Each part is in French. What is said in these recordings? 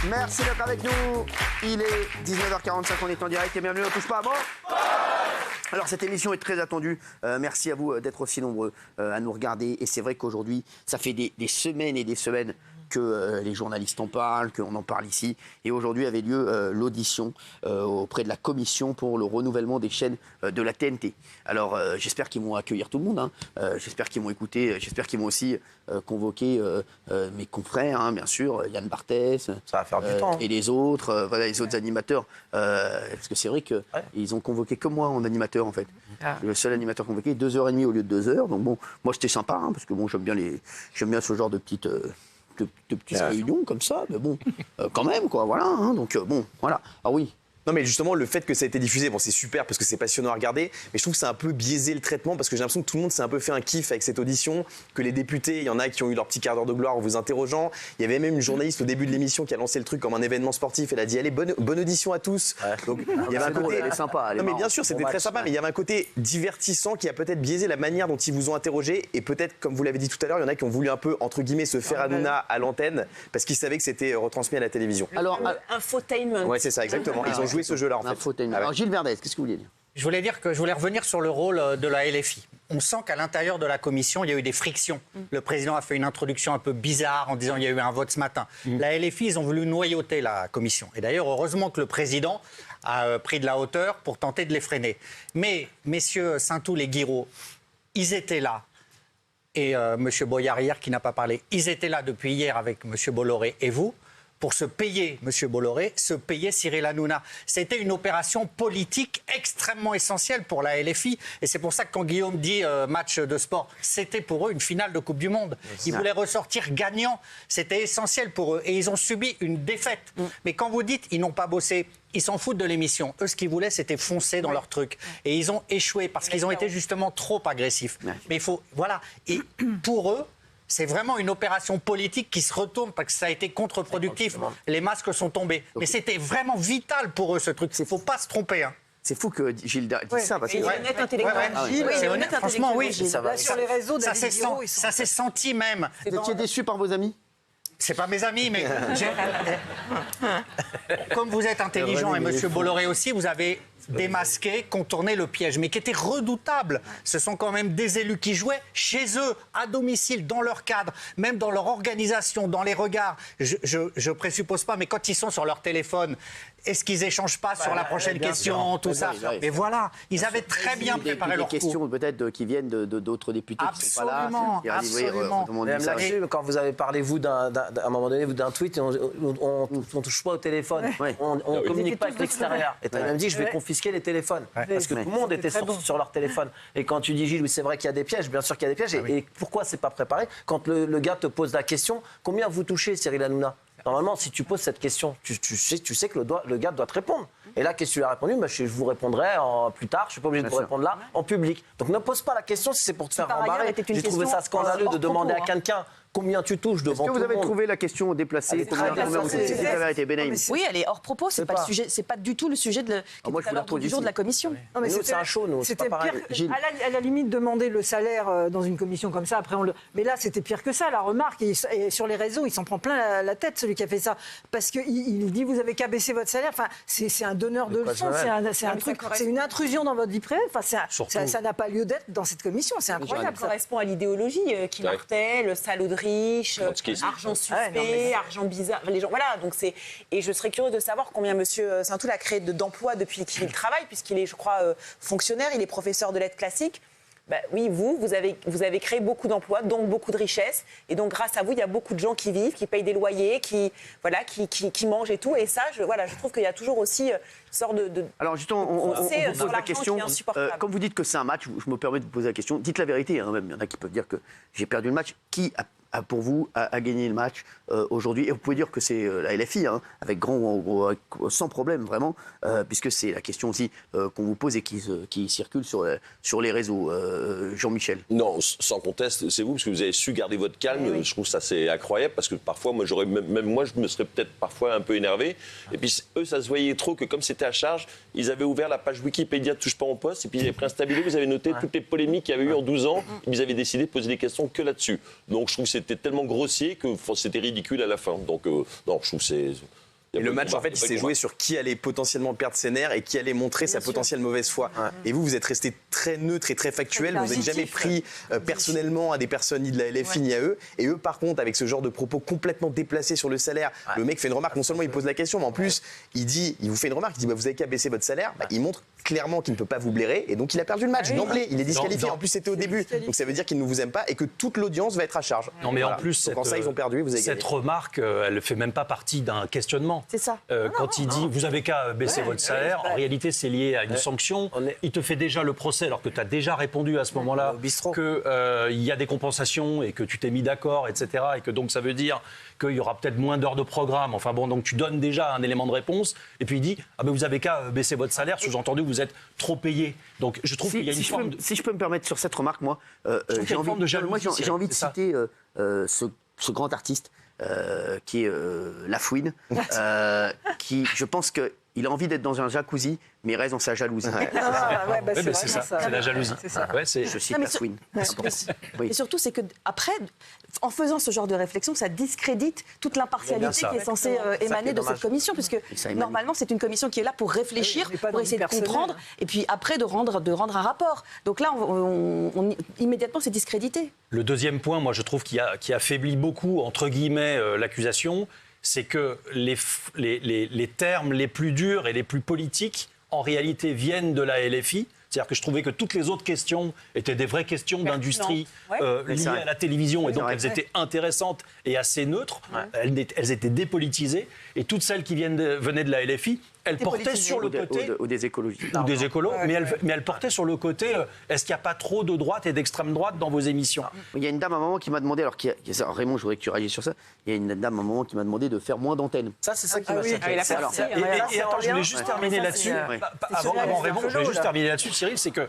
Merci d'être avec nous. Il est 19h45, on est en direct et bienvenue, on touche pas à moi. Alors cette émission est très attendue. Merci à vous d'être aussi nombreux à nous regarder. Et c'est vrai qu'aujourd'hui, ça fait des semaines et des semaines que les journalistes en parlent, qu'on en parle ici. Et aujourd'hui avait lieu l'audition auprès de la commission pour le renouvellement des chaînes de la TNT. Alors j'espère qu'ils vont accueillir tout le monde, j'espère qu'ils vont écouter, j'espère qu'ils vont aussi convoquer mes confrères, bien sûr, Yann Barthès, ça va faire du temps, et les autres, voilà, les autres animateurs. Parce que c'est vrai qu'ils ont convoqué que moi en animateur en fait. Le seul animateur convoqué, 2h30 au lieu de 2h. Donc bon, moi c'était sympa, parce que bon, j'aime bien ce genre de petites réunions comme ça, mais bon, quand même, quoi, voilà. Donc bon, voilà. Ah oui. Non mais justement le fait que ça a été diffusé, bon c'est super parce que c'est passionnant à regarder, mais je trouve que c'est un peu biaisé le traitement parce que j'ai l'impression que tout le monde s'est un peu fait un kiff avec cette audition, que les députés, il y en a qui ont eu leur petit quart d'heure de gloire en vous interrogeant. Il y avait même une journaliste au début de l'émission qui a lancé le truc comme un événement sportif. Elle a dit allez bonne audition à tous. Donc il y avait un côté, elle est sympa. Non mais bien sûr c'était très sympa, mais il y avait un côté divertissant qui a peut-être biaisé la manière dont ils vous ont interrogé et peut-être comme vous l'avez dit tout à l'heure, il y en a qui ont voulu un peu entre guillemets se faire Hanouna à l'antenne parce qu'ils savaient que c'était retransmis à la télévision. Alors infotainment. Ouais c'est ça exactement. Ils ont joué ce jeu-là en fait. Alors Gilles Verdez, qu'est-ce que vous voulez dire ? Je voulais dire que je voulais revenir sur le rôle de la LFI. On sent qu'à l'intérieur de la commission, il y a eu des frictions. Le président a fait une introduction un peu bizarre en disant qu'il y a eu un vote ce matin. La LFI, ils ont voulu noyauter la commission. Et d'ailleurs, heureusement que le président a pris de la hauteur pour tenter de les freiner. Mais, messieurs Saintoul et Guiraud, ils étaient là. Et M. Boyard hier, qui n'a pas parlé, ils étaient là depuis hier avec M. Bolloré et vous, pour se payer, M. Bolloré, se payer Cyril Hanouna. C'était une opération politique extrêmement essentielle pour la LFI. Et c'est pour ça que quand Guillaume dit match de sport, c'était pour eux une finale de Coupe du Monde. Ils voulaient ressortir gagnants. C'était essentiel pour eux. Et ils ont subi une défaite. Mais quand vous dites ils n'ont pas bossé, ils s'en foutent de l'émission. Eux, ce qu'ils voulaient, c'était foncer dans leur truc. Et ils ont échoué parce qu'ils ont été justement trop agressifs. Mais il faut... Voilà. Et pour eux... C'est vraiment une opération politique qui se retourne parce que ça a été contre-productif. Les masques sont tombés. Mais c'était vraiment vital pour eux, ce truc. Il ne faut pas se tromper. C'est fou que Gilles dise ça. Parce que... Il est honnête intellectuel. C'est honnête. Franchement, oui. Sur les réseaux, ça s'est senti même. Vous étiez déçu par vos amis ? C'est pas mes amis, mais... Comme vous êtes intelligent, et M. Bolloré aussi, vous avez démasqué, contourné le piège, mais qui était redoutable. Ce sont quand même des élus qui jouaient chez eux, à domicile, dans leur cadre, même dans leur organisation, dans les regards. Je présuppose pas, mais quand ils sont sur leur téléphone, est-ce qu'ils échangent pas sur la prochaine question, tout ça ? Mais voilà, ils avaient très bien préparé leur coup. Des questions peut-être qui viennent d'autres députés qui sont pas là. Absolument. Madame Larcher, quand vous avez parlé, vous, à un moment donné, d'un tweet, on ne touche pas au téléphone, on ne communique pas avec l'extérieur. Et tu as même dit, je vais confisquer les téléphones. Parce que tout le monde était sur leur téléphone. Et quand tu dis, Gilles, oui, c'est vrai qu'il y a des pièges, bien sûr qu'il y a des pièges. Et pourquoi c'est pas préparé ? Quand le gars te pose la question, combien vous touchez, Cyril Hanouna ? Normalement, si tu poses cette question, tu sais que le gars doit te répondre. Et là, qu'est-ce que tu lui as répondu ? Je vous répondrai plus tard, je ne suis pas obligé de vous répondre là, en public. Donc ne pose pas la question si c'est pour te faire rembarrer. J'ai trouvé ça scandaleux de demander à quelqu'un combien tu touches devant tout le monde. Est-ce que vous avez trouvé la question déplacée ? C'est la vérité, Benaïm. Oui, elle est hors propos, c'est pas le sujet, c'est pas du tout le sujet du jour de la commission. Non, mais c'est un show, nous, c'est pas pareil. À la limite, demander le salaire dans une commission comme ça, après mais là, c'était pire que ça, la remarque. Et sur les réseaux, il s'en prend plein la tête, celui qui a fait ça. Parce qu'il dit, vous avez qu'à baisser votre salaire. Enfin, c'est un donneur de leçons, c'est un truc, c'est une intrusion dans votre vie privée. Enfin, ça n'a pas lieu d'être dans cette commission, c'est incroyable. Ça correspond à l'idéologie qui martèle, salaud de riche, argent suspect, argent bizarre. Les gens, voilà, donc c'est. Et je serais curieuse de savoir combien M. Saintoul a créé d'emplois depuis qu'il travaille, puisqu'il est, je crois, fonctionnaire, il est professeur de lettres classiques. Bah, oui, vous avez créé beaucoup d'emplois, donc beaucoup de richesses. Et donc, grâce à vous, il y a beaucoup de gens qui vivent, qui payent des loyers, qui mangent et tout. Et ça, je trouve qu'il y a toujours aussi une sorte de... Alors, justement, on vous pose la question. Comme vous dites que c'est un match, je me permets de vous poser la question. Dites la vérité, même. Il y en a qui peuvent dire que j'ai perdu le match. Qui pour vous, a gagné le match aujourd'hui. Et vous pouvez dire que c'est la LFI, avec sans problème, vraiment, puisque c'est la question aussi qu'on vous pose et qui circule sur les réseaux. Jean-Michel. Non, sans conteste, c'est vous, parce que vous avez su garder votre calme. Oui. Je trouve ça c'est incroyable, parce que parfois, moi, je me serais peut-être parfois un peu énervé. Et puis, eux, ça se voyait trop que comme c'était à charge, ils avaient ouvert la page Wikipédia Touche pas mon poste, et puis ils avaient pris un stabilo, vous avez noté toutes les polémiques qu'il y avait eu en 12 ans, et ils avaient décidé de poser des questions que là-dessus. Donc, je trouve que c'était tellement grossier que c'était ridicule à la fin. Donc, non, je trouve que c'est... Et le match, en fait, il s'est joué sur qui allait potentiellement perdre ses nerfs et qui allait montrer sa potentielle mauvaise foi. Ouais. Et vous êtes resté très neutre et très factuel. Vous n'êtes jamais pris personnellement à des personnes ni de la LFI ni à eux. Et eux, par contre, avec ce genre de propos complètement déplacés sur le salaire, le mec fait une remarque. Non seulement il pose la question, mais en plus, il vous fait une remarque. Il dit vous avez qu'à baisser votre salaire. Il montre clairement qu'il ne peut pas vous blairer. Et donc, il a perdu le match d'emblée. Il est disqualifié. En plus, c'était au début. Donc, ça veut dire qu'il ne vous aime pas et que toute l'audience va être à charge. Non, mais en plus, quand ça, ils ont perdu. Vous avez cette remarque, elle ne fait même pas partie d'un questionnement. C'est ça. Quand il dit vous avez qu'à baisser votre salaire, en réalité c'est lié à une sanction. Il te fait déjà le procès alors que tu as déjà répondu à ce moment-là qu'il y a des compensations et que tu t'es mis d'accord, etc. Et que donc ça veut dire qu'il y aura peut-être moins d'heures de programme. Enfin bon, donc tu donnes déjà un élément de réponse et puis il dit ah ben vous avez qu'à baisser votre salaire, sous-entendu vous êtes trop payé. Donc je trouve qu'il y a une forme si je peux me permettre sur cette remarque, moi, j'ai envie de citer ce grand artiste. Qui est Lafouine, qui, je pense qu'il a envie d'être dans un jacuzzi, mais il reste dans sa jalousie. C'est ça, c'est la jalousie. Je cite Lafouine. Et surtout, c'est qu'après, en faisant ce genre de réflexion, ça discrédite toute l'impartialité qui est censée émaner de cette commission, puisque normalement, c'est une commission qui est là pour réfléchir, pour essayer de comprendre, et puis après de rendre un rapport. Donc là, immédiatement, c'est discrédité. Le deuxième point, moi, je trouve qui affaiblit beaucoup, entre guillemets, l'accusation, c'est que les termes les plus durs et les plus politiques, en réalité, viennent de la LFI. C'est-à-dire que je trouvais que toutes les autres questions étaient des vraies questions d'industrie liées à la télévision, et donc elles étaient intéressantes et assez neutres. Elles étaient dépolitisées, et toutes celles qui venaient de la LFI, elles portaient sur le côté... Ou des écologistes. Ou des écolos, mais elles portaient sur le côté est-ce qu'il n'y a pas trop de droite et d'extrême droite dans vos émissions ? Il y a une dame à un moment qui m'a demandé, Raymond, je voudrais que tu réagisses sur ça, il y a une dame à un moment qui m'a demandé de faire moins d'antennes. Ça, c'est ça qui m'a choqué. Et attends, je voulais juste terminer là-dessus. Avant Raymond, je voulais juste terminer là-dessus, Cyril, c'est que...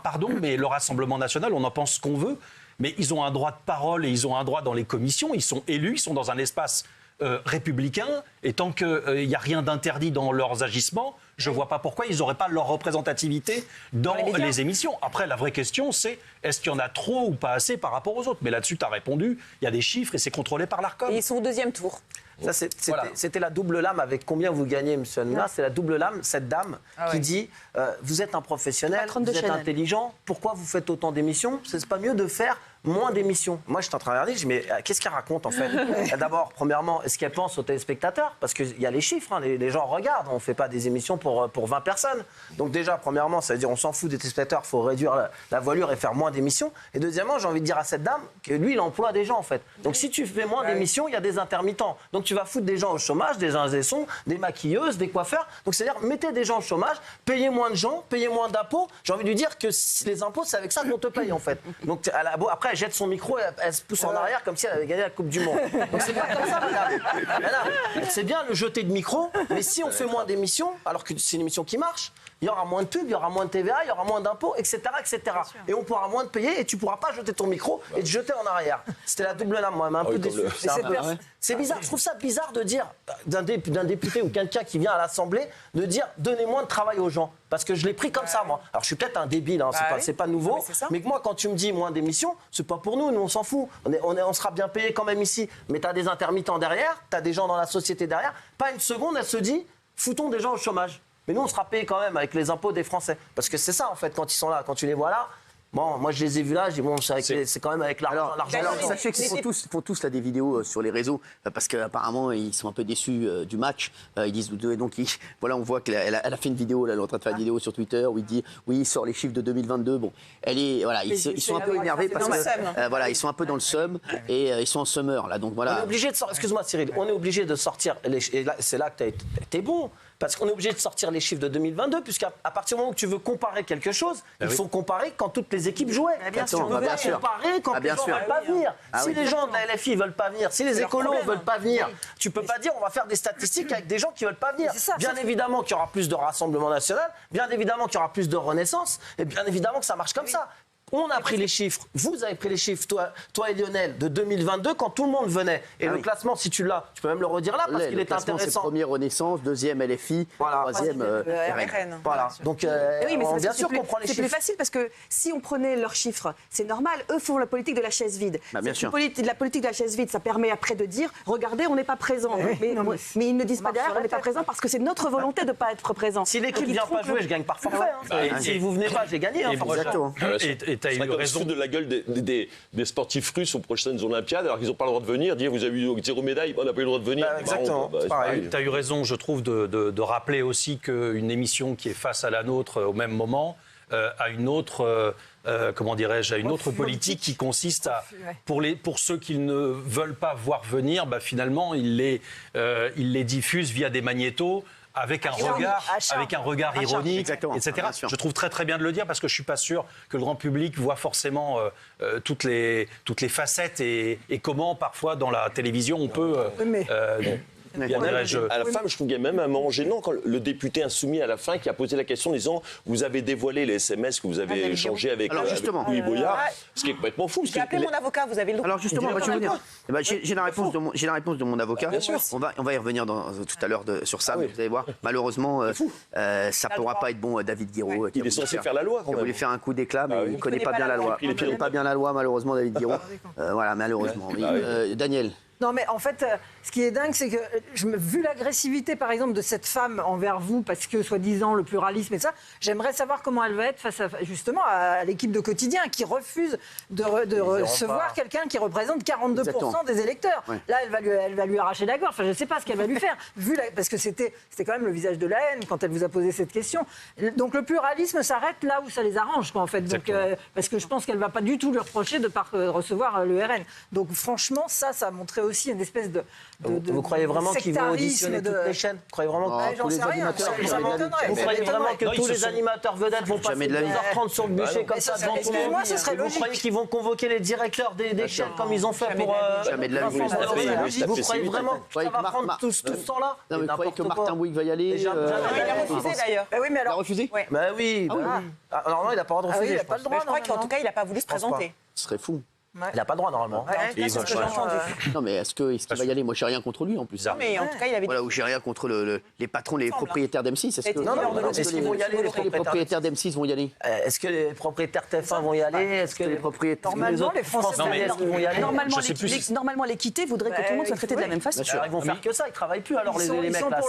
pardon, mais le Rassemblement national, on en pense ce qu'on veut, mais ils ont un droit de parole et ils ont un droit dans les commissions, ils sont élus, ils sont dans un espace républicain, et tant qu'il n'y a rien d'interdit dans leurs agissements, je ne vois pas pourquoi ils n'auraient pas leur représentativité dans les émissions. Après, la vraie question, c'est est-ce qu'il y en a trop ou pas assez par rapport aux autres ? Mais là-dessus, tu as répondu, il y a des chiffres et c'est contrôlé par l'ARCOM. Et ils sont au deuxième tour. Ça, c'était la double lame avec combien vous gagnez, M. Hanouna. C'est la double lame, cette dame qui dit vous êtes un professionnel, vous êtes intelligent, pourquoi vous faites autant d'émissions ? C'est pas mieux de faire moins d'émissions. Moi, je suis en train de regarder, je dis mais qu'est-ce qu'elle raconte en fait ? D'abord, premièrement, est-ce qu'elle pense aux téléspectateurs ? Parce qu'il y a les chiffres, hein, les gens regardent, on ne fait pas des émissions pour 20 personnes. Donc déjà, premièrement, ça veut dire on s'en fout des téléspectateurs, il faut réduire la voilure et faire moins d'émissions. Et deuxièmement, j'ai envie de dire à cette dame que lui, il emploie des gens en fait. Donc si tu fais moins d'émissions, il y a des intermittents. Donc tu vas foutre des gens au chômage, des ingé sons, des maquilleuses, des coiffeurs. Donc c'est-à-dire, mettez des gens au chômage, payez moins de gens, payez moins d'impôts. J'ai envie de lui dire que les impôts, c'est avec ça qu'on te paye en fait. Donc après, elle jette son micro et elle se pousse en arrière comme si elle avait gagné la Coupe du Monde. Donc c'est pas comme ça, madame. C'est bien le jeter de micro, mais si on fait moins d'émissions, alors que c'est une émission qui marche, il y aura moins de pubs, il y aura moins de TVA, il y aura moins d'impôts, etc., etc. Et on pourra moins te payer et tu pourras pas jeter ton micro et te jeter en arrière. C'était la double lame, moi, elle m'a un peu déçu. C'est bizarre, je trouve ça bizarre de dire d'un député ou quelqu'un qui vient à l'Assemblée, de dire donnez-moi de travail aux gens. Parce que je l'ai pris comme ça, moi. Alors je suis peut-être un débile, hein, c'est pas nouveau, mais que moi, quand tu me dis moins d'émissions, c'est pas pour nous on s'en fout. On sera bien payé quand même ici. Mais tu as des intermittents derrière, tu as des gens dans la société derrière. Pas une seconde, elle se dit foutons des gens au chômage. Mais nous, on sera payé quand même avec les impôts des Français. Parce que c'est ça, en fait, quand ils sont là, quand tu les vois là. Bon, moi, je les ai vus là, je dis, bon, c'est quand même avec l'argent. Alors, sachez qu'ils font tous là, des vidéos sur les réseaux, parce qu'apparemment, ils sont un peu déçus du match. Ils disent, donc, voilà, on voit qu'elle a fait une vidéo, là, elle est en train de faire une vidéo sur Twitter, où il dit, oui, il sort les chiffres de 2022. Bon, ils sont un peu énervés, parce que, voilà, ils sont un peu dans le seum, et ils sont en summer, là, donc voilà. On est obligé de sortir, excuse-moi, Cyril, on est obligé de sortir, et là, c'est là que t'es bon. Parce qu'on est obligé de sortir les chiffres de 2022, puisqu'à partir du moment où tu veux comparer quelque chose, il faut comparer quand toutes les équipes jouaient. Tu ne peux pas comparer quand les gens ne veulent pas venir. Si les gens de la LFI ne veulent pas venir, si les écolos ne veulent pas venir, tu ne peux pas dire on va faire des statistiques avec des gens qui ne veulent pas venir. Bien évidemment qu'il y aura plus de Rassemblement national, bien évidemment qu'il y aura plus de Renaissance, et bien évidemment que ça marche comme ça. On a pris les chiffres, vous avez pris les chiffres, toi et Lionel, de 2022, quand tout le monde venait. Et le classement, si tu l'as, tu peux même le redire là, parce qu'il est intéressant. Premier Renaissance, deuxième LFI, troisième RN. Voilà. Donc, bien sûr qu'on prend les chiffres. C'est plus facile parce que si on prenait leurs chiffres, c'est normal. Eux font la politique de la chaise vide. Bien sûr. La politique de la chaise vide, ça permet après de dire, regardez, on n'est pas présent. Mais ils ne disent pas derrière, on n'est pas présent parce que c'est notre volonté de ne pas être présent. Si l'équipe ne vient pas jouer, je gagne par forfait. Si vous venez pas, j'ai gagné. Exactement. Et tu as eu raison. De la gueule des sportifs russes aux prochaines Olympiades, alors qu'ils n'ont pas le droit de venir, dire vous avez eu 0 médaille, on n'a pas eu le droit de venir. Exactement. Tu as eu raison, je trouve, de rappeler aussi qu'une émission qui est face à la nôtre au même moment a une autre. Comment dirais-je, à une autre politique qui consiste à, pour ceux qui ne veulent pas voir venir, finalement, ils les diffusent via des magnétos. Avec un regard ironique, etc. Je trouve très très bien de le dire parce que je suis pas sûr que le grand public voit forcément toutes les facettes et comment parfois dans la télévision on peut. À la fin, je trouve qu'il y a même un moment gênant quand le député insoumis à la fin qui a posé la question en disant vous avez dévoilé les SMS que vous avez échangés avec Louis Boyard, ce qui est complètement fou. J'ai appelé mon avocat, vous avez le droit. Alors justement, j'ai la réponse de mon avocat. On va y revenir tout à l'heure sur ça, mais vous allez voir, malheureusement, ça ne pourra pas être bon. David Guiraud, il est censé faire la loi. Il voulait faire un coup d'éclat, mais il ne connaît pas bien la loi. Il ne connaît pas bien la loi, malheureusement, David Guiraud. Voilà, malheureusement. Daniel. Non, mais en fait, ce qui est dingue, c'est que, vu l'agressivité, par exemple, de cette femme envers vous, parce que, soi-disant, le pluralisme et ça, j'aimerais savoir comment elle va être face, justement, à l'équipe de Quotidien, qui refuse de recevoir quelqu'un qui représente 42% des électeurs. Ouais. Là, elle va lui arracher la gorge. Enfin, je ne sais pas ce qu'elle va lui faire, parce que c'était quand même le visage de la haine quand elle vous a posé cette question. Donc, le pluralisme s'arrête là où ça les arrange, quoi, en fait. Donc, parce que je pense qu'elle ne va pas du tout lui reprocher de ne pas recevoir le RN. Donc, franchement, ça a montré aussi une espèce de vous croyez vraiment qu'ils vont auditionner toutes les chaînes? Vous croyez vraiment que tous les animateurs Vous croyez vraiment que tous les animateurs vedettes vont passer 2h30 sur le bûcher comme ça devant tout le monde? Vous croyez qu'ils vont convoquer les directeurs des chaînes comme ils ont fait pour jamais de la vie. Vous croyez vraiment que ça va prendre tout ce temps-là? Vous croyez que Martin Bouygues va y aller? Il a refusé d'ailleurs. Oui, mais alors. Il a refusé? Bah oui. Normalement, il n'a pas le droit de refuser. Il n'a pas le droit. Je crois qu'en tout cas, il n'a pas voulu se présenter. Ce serait fou. Il n'a pas le droit normalement. Non, mais est-ce qu'il va y aller? Moi, j'ai rien contre lui en plus. Non, mais en tout cas, il avait. Voilà, où j'ai rien contre les patrons, les propriétaires d'M6. Est-ce qu'ils vont y aller? Les propriétaires d'M6 vont y aller? Est-ce que les propriétaires TF1 vont y aller? Est-ce que les propriétaires normalement les Français vont y aller? Normalement, l'équité voudrait que tout le monde soit traité de la même façon. Ils vont faire que ça. Ils travaillent plus alors les mecs là.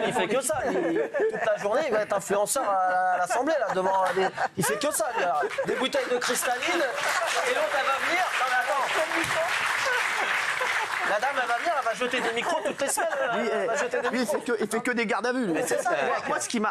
Il fait que ça. Toute la journée, il va être influenceur à l'Assemblée là devant. Il fait que ça. Des bouteilles de cristalline et l'autre elle va venir. Non mais attends. La dame, elle va venir, elle va jeter des micros toutes les semaines. Il fait que des gardes à vue.